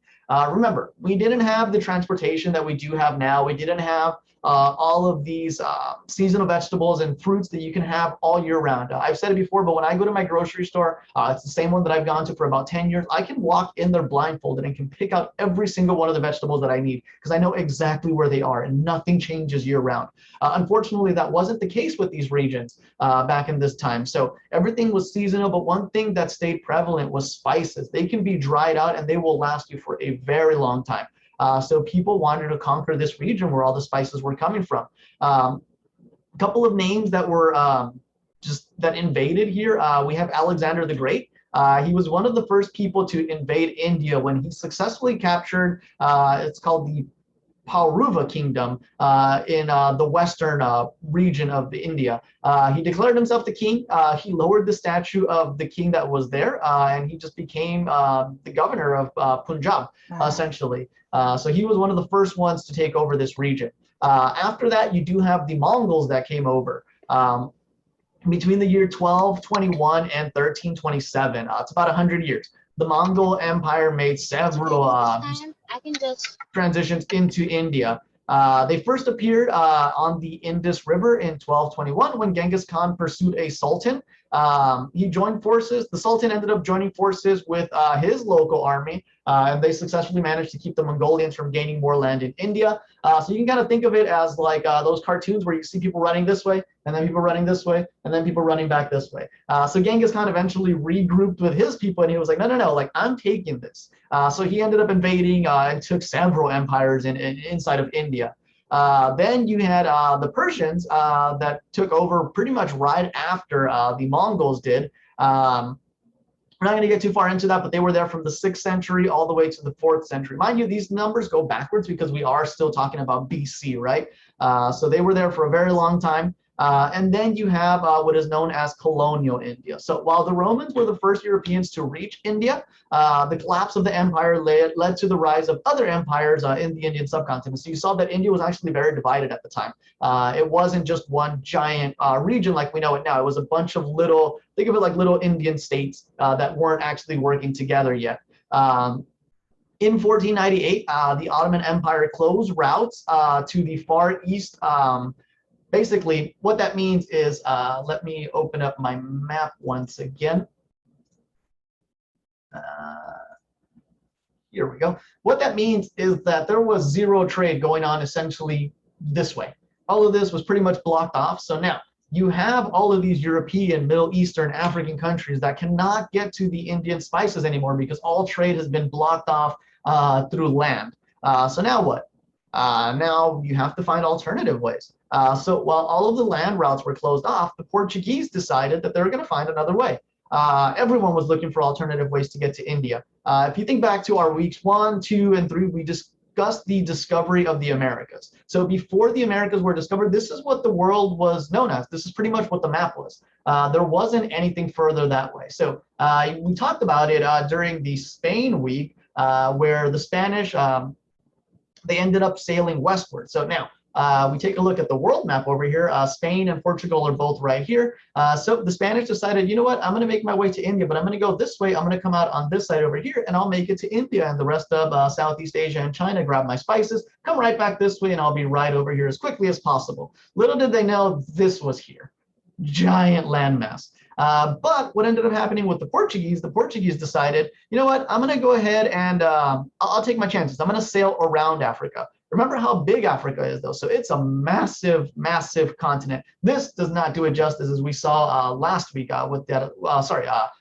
Remember, we didn't have the transportation that we do have now. We didn't have all of these seasonal vegetables and fruits that you can have all year round. I've said it before, but when I go to my grocery store, it's the same one that I've gone to for about 10 years. I can walk in there blindfolded and can pick out every single one of the vegetables that I need because I know exactly where they are and nothing changes year round. Unfortunately, that wasn't the case with these regions back in this time. So everything was seasonal, but one thing that stayed prevalent was spices. They can be dried out and they will last you for a very long time. So people wanted to conquer this region where all the spices were coming from. A couple of names that were that invaded here. We have Alexander the Great. He was one of the first people to invade India when he successfully captured, it's called the Pauruva kingdom in the western region of India. He declared himself the king. He lowered the statue of the king that was there, and he just became the governor of Punjab, essentially. So he was one of the first ones to take over this region. After that, you do have the Mongols that came over. Between the year 1221 and 1327, it's about 100 years. The Mongol Empire made several transitions into India. They first appeared on the Indus River in 1221 when Genghis Khan pursued a sultan. He joined forces. The sultan ended up joining forces with his local army, and they successfully managed to keep the Mongolians from gaining more land in India. So you can kind of think of it as like those cartoons where you see people running this way, and then people running this way, and then people running back this way. So Genghis Khan eventually regrouped with his people, and he was like, no, like I'm taking this. So he ended up invading and took several empires inside of India. Then you had the Persians that took over pretty much right after the Mongols did. We're not going to get too far into that, but they were there from the 6th century all the way to the 4th century. Mind you, these numbers go backwards because we are still talking about BC, right? So they were there for a very long time. And then you have what is known as colonial India. So while the Romans were the first Europeans to reach India, the collapse of the empire led to the rise of other empires in the Indian subcontinent. So you saw that India was actually very divided at the time. It wasn't just one giant region like we know it now. It was a bunch of little, think of it like little Indian states that weren't actually working together yet. In 1498, the Ottoman Empire closed routes to the Far East. Basically, what that means is, let me open up my map once again. Here we go. What that means is that there was zero trade going on essentially this way. All of this was pretty much blocked off. So now you have all of these European, Middle Eastern, African countries that cannot get to the Indian spices anymore because all trade has been blocked off through land. So now what? Now you have to find alternative ways. So while all of the land routes were closed off, the Portuguese decided that they were going to find another way. Everyone was looking for alternative ways to get to India. If you think back to our weeks 1, 2, and 3, we discussed the discovery of the Americas. So before the Americas were discovered, this is what the world was known as. This is pretty much what the map was. There wasn't anything further that way. So we talked about it during the Spain week, where the Spanish, they ended up sailing westward. So now we take a look at the world map over here. Spain and Portugal are both right here. So the Spanish decided, you know what, I'm going to make my way to India, but I'm going to go this way. I'm going to come out on this side over here, and I'll make it to India and the rest of Southeast Asia and China, grab my spices, come right back this way, and I'll be right over here as quickly as possible. Little did they know this was here. Giant landmass. But what ended up happening with the Portuguese decided, you know what, I'm going to go ahead and I'll take my chances. I'm going to sail around Africa. Remember how big Africa is, though. So it's a massive, massive continent. This does not do it justice, as we saw last week with that.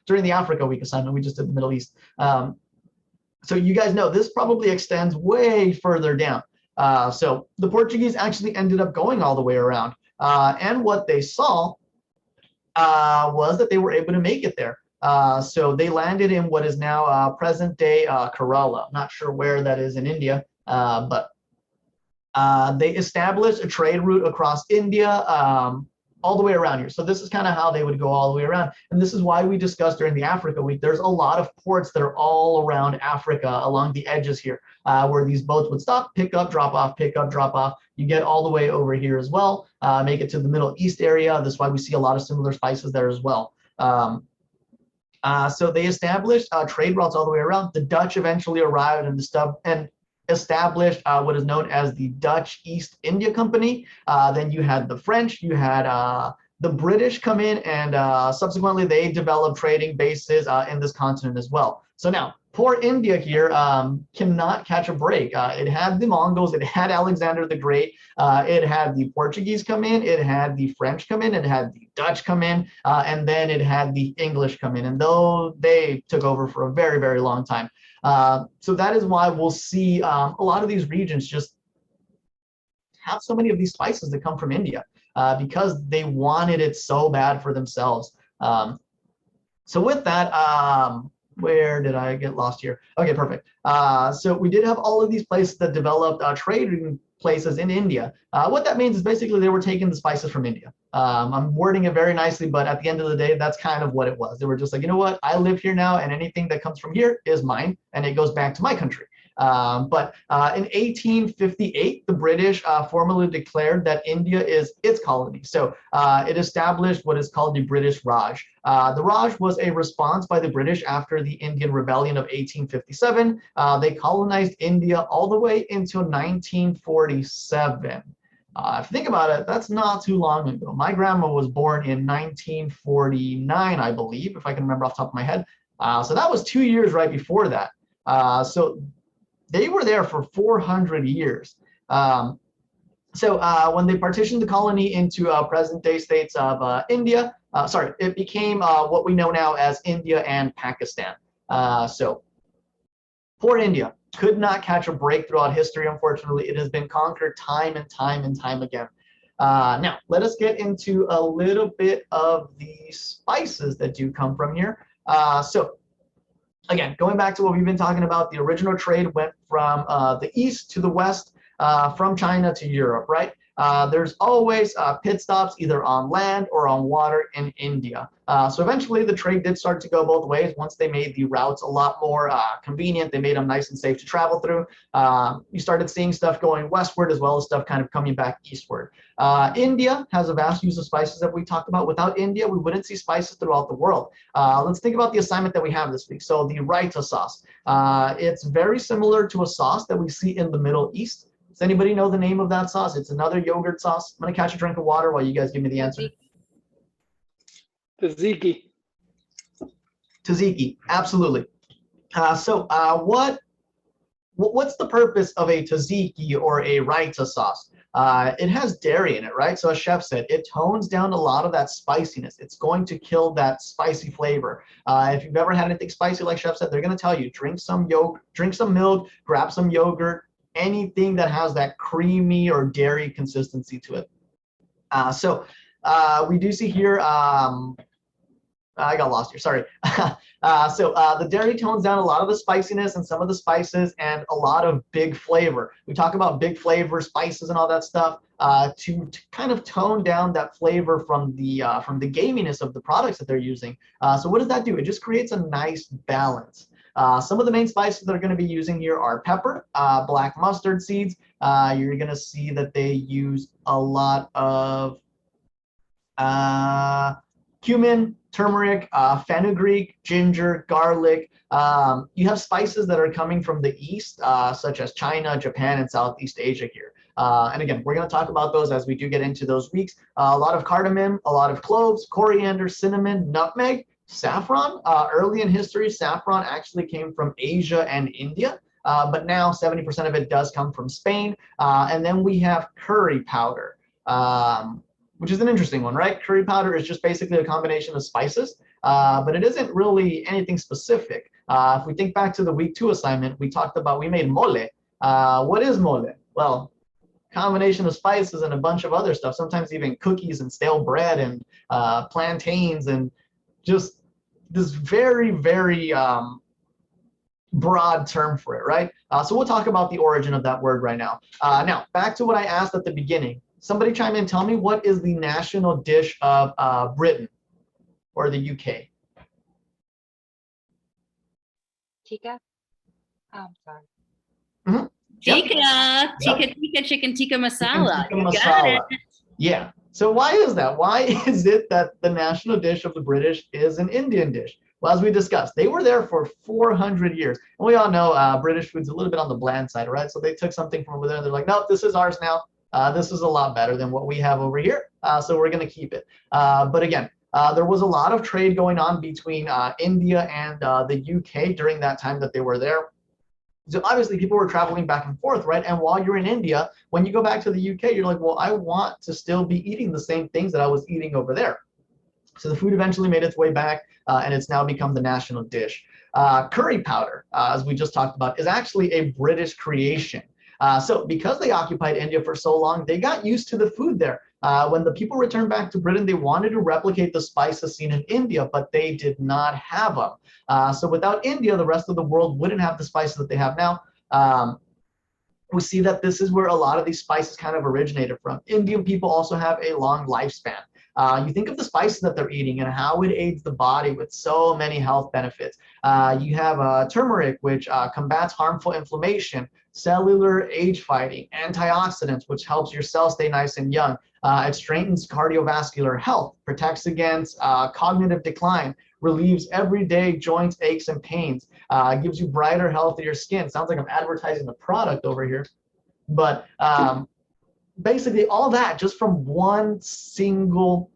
During the Africa week assignment, we just did the Middle East. So you guys know this probably extends way further down. So the Portuguese actually ended up going all the way around. And what they saw was that they were able to make it there. So they landed in what is now present-day Kerala. I'm not sure where that is in India, but they established a trade route across India all the way around here. So this is kind of how they would go all the way around. And this is why we discussed during the Africa week, there's a lot of ports that are all around Africa along the edges here, where these boats would stop, pick up, drop off, pick up, drop off. You get all the way over here as well, make it to the Middle East area. That's why we see a lot of similar spices there as well. So they established trade routes all the way around. The Dutch eventually arrived and established what is known as the Dutch East India Company. Then you had the French, you had the British come in, and subsequently they developed trading bases in this continent as well. So now, poor India here cannot catch a break. It had the Mongols, it had Alexander the Great, it had the Portuguese come in, it had the French come in, it had the Dutch come in, and then it had the English come in. And though they took over for a very, very long time. So that is why we'll see a lot of these regions just have so many of these spices that come from India because they wanted it so bad for themselves. So with that, where did I get lost here? Okay, perfect. So we did have all of these places that developed trading places in India. What that means is basically they were taking the spices from India. I'm wording it very nicely, but at the end of the day, that's kind of what it was. They were just like, you know what, I live here now, and anything that comes from here is mine, and it goes back to my country. But in 1858, the British formally declared that India is its colony. So it established what is called the British Raj. The Raj was a response by the British after the Indian Rebellion of 1857. They colonized India all the way into 1947. If you think about it, that's not too long ago. My grandma was born in 1949, I believe, if I can remember off the top of my head. So that was 2 years right before that. So they were there for 400 years. So when they partitioned the colony into present-day states of India, it became what we know now as India and Pakistan. So poor India could not catch a break throughout history, unfortunately. It has been conquered time and time and time again. Now, let us get into a little bit of the spices that do come from here. So again, going back to what we've been talking about, the original trade went from the east to the west, from China to Europe, right? there's always pit stops either on land or on water in India. So eventually the trade did start to go both ways. Once they made the routes a lot more convenient, they made them nice and safe to travel through. You started seeing stuff going westward as well as stuff kind of coming back eastward. India has a vast use of spices that we talked about. Without India, we wouldn't see spices throughout the world. Let's think about the assignment that we have this week. So the raita sauce. It's very similar to a sauce that we see in the Middle East. Does anybody know the name of that sauce? It's another yogurt sauce. I'm going to catch a drink of water while you guys give me the answer. Tzatziki. Tzatziki, absolutely. What's the purpose of a tzatziki or a raita sauce? It has dairy in it, right? So as Chef said, it tones down a lot of that spiciness. It's going to kill that spicy flavor. If you've ever had anything spicy, like Chef said, they're going to tell you, drink some milk, grab some yogurt, anything that has that creamy or dairy consistency to it. We do see here, I got lost here, sorry. The dairy tones down a lot of the spiciness and some of the spices and a lot of big flavor. We talk about big flavor, spices and all that stuff to kind of tone down that flavor from the gaminess of the products that they're using. So what does that do? It just creates a nice balance. Some of the main spices that are going to be using here are pepper, black mustard seeds. You're going to see that they use a lot of cumin, turmeric, fenugreek, ginger, garlic. You have spices that are coming from the east, such as China, Japan, and Southeast Asia here. And again, we're going to talk about those as we do get into those weeks. A lot of cardamom, a lot of cloves, coriander, cinnamon, nutmeg, saffron. Early in history, saffron actually came from Asia and India. But now 70% of it does come from Spain. And then we have curry powder. Which is an interesting one, right? Curry powder is just basically a combination of spices, but it isn't really anything specific. If we think back to the week 2 assignment, we made mole. What is mole? Well, combination of spices and a bunch of other stuff, sometimes even cookies and stale bread and plantains and just this very, very broad term for it, right? So we'll talk about the origin of that word right now. Now, back to what I asked at the beginning. Somebody chime in, tell me what is the national dish of Britain or the UK? Chica? Sorry. Mm-hmm. Tikka chicken tikka masala. Tikka You got masala. it. Yeah. So why is that? Why is it that the national dish of the British is an Indian dish? Well, as we discussed, they were there for 400 years. And we all know British food's a little bit on the bland side, right? So they took something from over there and they're like, nope, this is ours now. This is a lot better than what we have over here, so we're going to keep it. But again, there was a lot of trade going on between India and the UK during that time that they were there. So obviously people were traveling back and forth, right? And while you're in India, when you go back to the UK, you're like, well, I want to still be eating the same things that I was eating over there. So the food eventually made its way back, and it's now become the national dish. Curry powder, as we just talked about, is actually a British creation. So because they occupied India for so long, they got used to the food there. When the people returned back to Britain, they wanted to replicate the spices seen in India, but they did not have them. So without India, the rest of the world wouldn't have the spices that they have now. We see that this is where a lot of these spices kind of originated from. Indian people also have a long lifespan. You think of the spices that they're eating and how it aids the body with so many health benefits. You have turmeric, which combats harmful inflammation, cellular age fighting, antioxidants, which helps your cells stay nice and young. It strengthens cardiovascular health, protects against cognitive decline, relieves everyday joints, aches, and pains, gives you brighter, healthier skin. Sounds like I'm advertising the product over here. But basically all that just from one single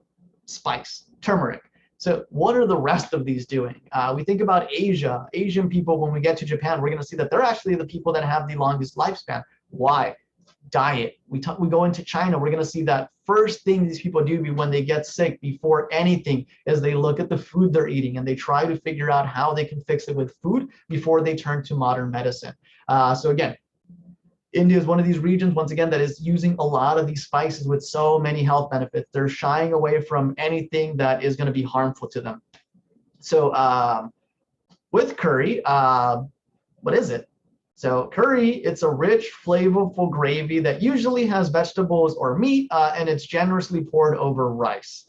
spice, turmeric. So what are the rest of these doing? We think about Asia, Asian people, when we get to Japan, we're going to see that they're actually the people that have the longest lifespan. Why? Diet. We go into China, we're going to see that first thing these people do when they get sick before anything is they look at the food they're eating and they try to figure out how they can fix it with food before they turn to modern medicine. So again, India is one of these regions, once again, that is using a lot of these spices with so many health benefits. They're shying away from anything that is going to be harmful to them. So with curry, what is it? So curry, it's a rich, flavorful gravy that usually has vegetables or meat, and it's generously poured over rice.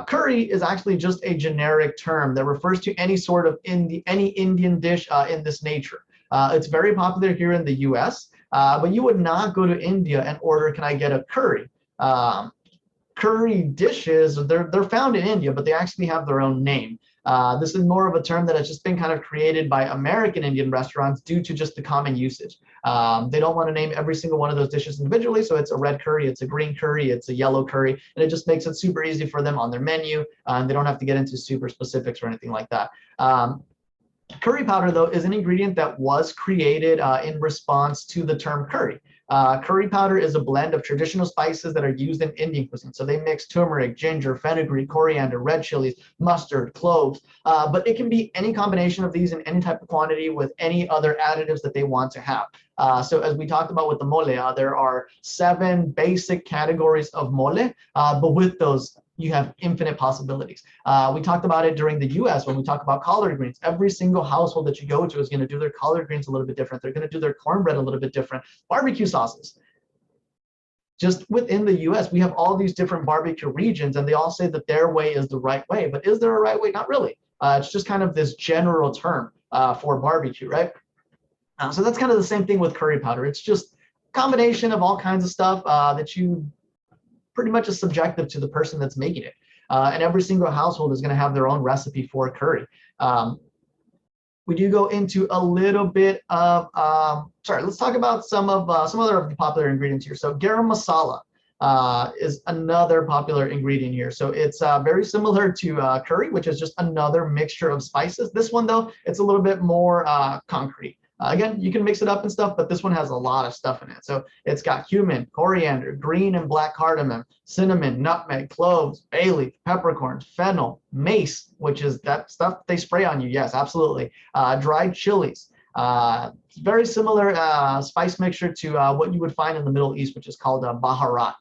Curry is actually just a generic term that refers to any sort of any Indian dish in this nature. It's very popular here in the US, but you would not go to India and order, can I get a curry? Curry dishes, they're found in India, but they actually have their own name. This is more of a term that has just been kind of created by American Indian restaurants due to just the common usage. They don't want to name every single one of those dishes individually, so it's a red curry, it's a green curry, it's a yellow curry, and it just makes it super easy for them on their menu, and they don't have to get into super specifics or anything like that. Curry powder, though, is an ingredient that was created in response to the term curry. Curry powder is a blend of traditional spices that are used in Indian cuisine. So they mix turmeric, ginger, fenugreek, coriander, red chilies, mustard, cloves, but it can be any combination of these in any type of quantity with any other additives that they want to have. So as we talked about with the mole, there are 7 basic categories of mole, but with those, you have infinite possibilities. We talked about it during the US when we talk about collard greens. Every single household that you go to is going to do their collard greens a little bit different. They're going to do their cornbread a little bit different. Barbecue sauces. Just within the US, we have all these different barbecue regions, and they all say that their way is the right way. But is there a right way? Not really. It's just kind of this general term for barbecue, right? So that's kind of the same thing with curry powder. It's just a combination of all kinds of stuff that you pretty much is subjective to the person that's making it. And every single household is going to have their own recipe for curry. We do go into a little bit of, let's talk about some other of the popular ingredients here. So garam masala is another popular ingredient here. So it's very similar to curry, which is just another mixture of spices. This one, though, it's a little bit more concrete. Again, you can mix it up and stuff, but this one has a lot of stuff in it. So it's got cumin, coriander, green and black cardamom, cinnamon, nutmeg, cloves, bay leaf, peppercorns, fennel, mace, which is that stuff they spray on you. Yes, absolutely. Dried chilies. Very similar spice mixture to what you would find in the Middle East, which is called baharat.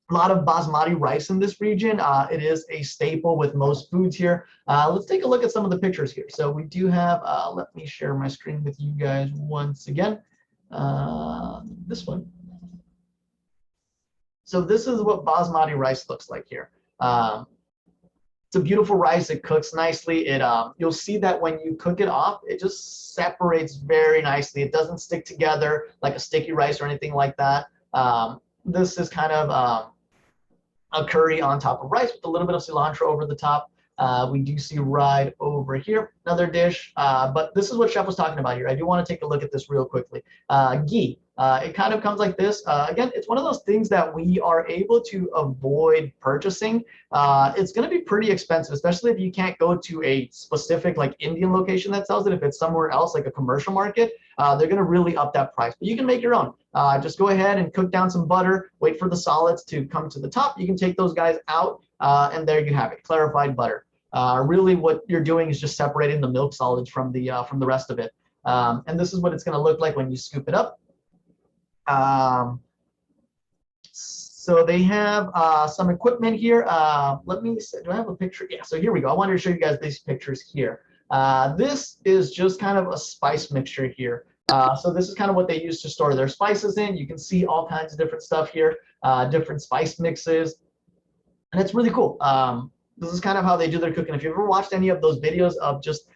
A lot of basmati rice in this region. It is a staple with most foods here. Let's take a look at some of the pictures here. So we do have, let me share my screen with you guys once again. This one. So this is what basmati rice looks like here. It's a beautiful rice. It cooks nicely. You'll see that when you cook it off, it just separates very nicely. It doesn't stick together like a sticky rice or anything like that. This is kind of a curry on top of rice with a little bit of cilantro over the top. We do see ride over here, another dish, but this is what Chef was talking about here. I do want to take a look at this real quickly. Ghee, it kind of comes like this. Again, it's one of those things that we are able to avoid purchasing. It's going to be pretty expensive, especially if you can't go to a specific like Indian location that sells it. If it's somewhere else, like a commercial market, they're going to really up that price, but you can make your own. Just go ahead and cook down some butter, wait for the solids to come to the top. You can take those guys out, and there you have it, clarified butter. Really what you're doing is just separating the milk solids from the rest of it. And this is what it's going to look like when you scoop it up. So they have some equipment here. Let me see, do I have a picture? Yeah, so here we go. I wanted to show you guys these pictures here. This is just kind of a spice mixture here. So this is kind of what they use to store their spices in. You can see all kinds of different stuff here, different spice mixes, and it's really cool. This is kind of how they do their cooking. If you've ever watched any of those videos of just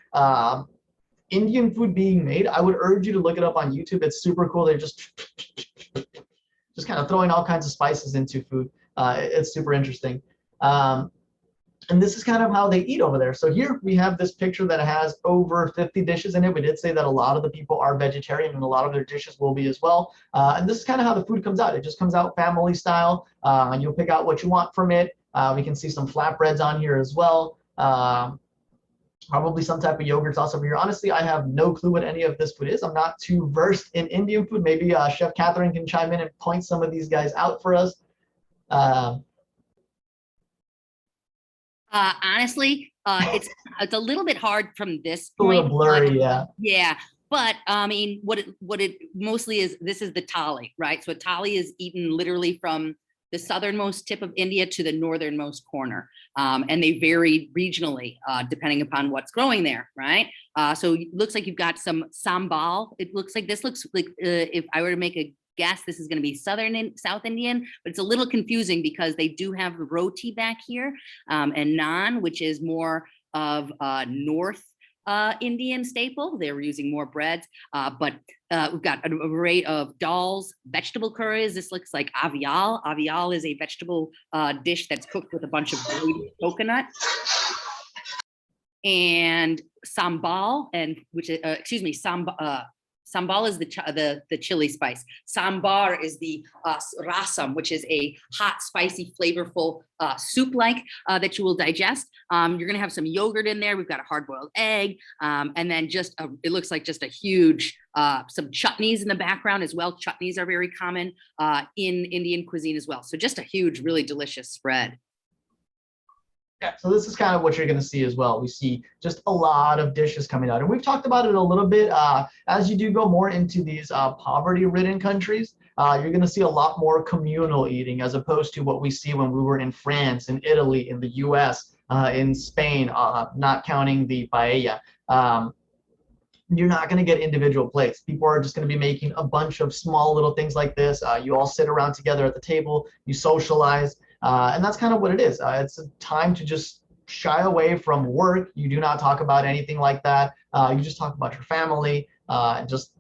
Indian food being made, I would urge you to look it up on YouTube. It's super cool. They're just kind of throwing all kinds of spices into food. It's super interesting. And this is kind of how they eat over there. So here we have this picture that has over 50 dishes in it. We did say that a lot of the people are vegetarian and a lot of their dishes will be as well. And this is kind of how the food comes out. It just comes out family style, and you'll pick out what you want from it. We can see some flatbreads on here as well. Probably some type of yogurt sauce over here. Honestly, I have no clue what any of this food is. I'm not too versed in Indian food. Maybe Chef Catherine can chime in and point some of these guys out for us. Honestly, it's a little bit hard from this A little point. blurry, yeah. Yeah, but I mean, what it mostly is, this is the thali, right? So a thali is eaten literally from the southernmost tip of India to the northernmost corner. And they vary regionally depending upon what's growing there, right? So it looks like you've got some sambal. It looks like if I were to make a guess, this is going to be southern and South Indian, but it's a little confusing because they do have roti back here and naan, which is more of North Indian staple. They're using more breads, but we've got an array of dals, vegetable curries. This looks like avial. Avial is a vegetable dish that's cooked with a bunch of grated coconut. And sambal, and which is sambal is the chili spice. Sambar is the rasam, which is a hot, spicy, flavorful soup-like that you will digest. You're gonna have some yogurt in there. We've got a hard-boiled egg, and then it looks like just a huge, some chutneys in the background as well. Chutneys are very common in Indian cuisine as well. So just a huge, really delicious spread. Yeah, so this is kind of what you're going to see as well. We see just a lot of dishes coming out. And we've talked about it a little bit. As you do go more into these poverty-ridden countries, you're going to see a lot more communal eating as opposed to what we see when we were in France, in Italy, in the US, in Spain, not counting the paella. You're not going to get individual plates. People are just going to be making a bunch of small little things like this. You all sit around together at the table, you socialize. And that's kind of what it is. It's a time to just shy away from work. You do not talk about anything like that. You just talk about your family and just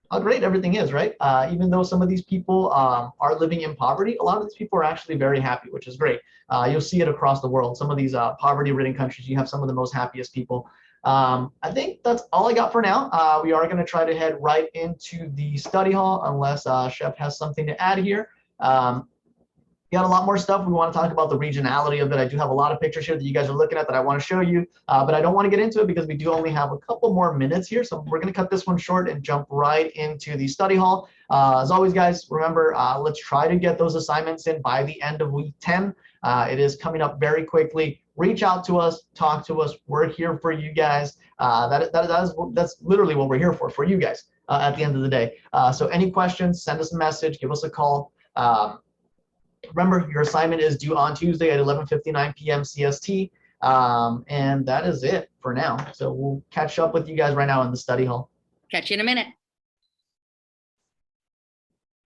how great everything is, right? Even though some of these people are living in poverty, a lot of these people are actually very happy, which is great. You'll see it across the world. Some of these poverty-ridden countries, you have some of the most happiest people. I think that's all I got for now. We are going to try to head right into the study hall unless Chef has something to add here. We got a lot more stuff. We want to talk about the regionality of it. I do have a lot of pictures here that you guys are looking at that I want to show you, but I don't want to get into it because we do only have a couple more minutes here. So we're going to cut this one short and jump right into the study hall. As always, guys, remember, let's try to get those assignments in by the end of week 10. It is coming up very quickly. Reach out to us, talk to us. We're here for you guys. That's literally what we're here for you guys at the end of the day. So any questions, send us a message, give us a call. Remember, your assignment is due on Tuesday at 11:59 p.m. CST. And that is it for now. So we'll catch up with you guys right now in the study hall. Catch you in a minute.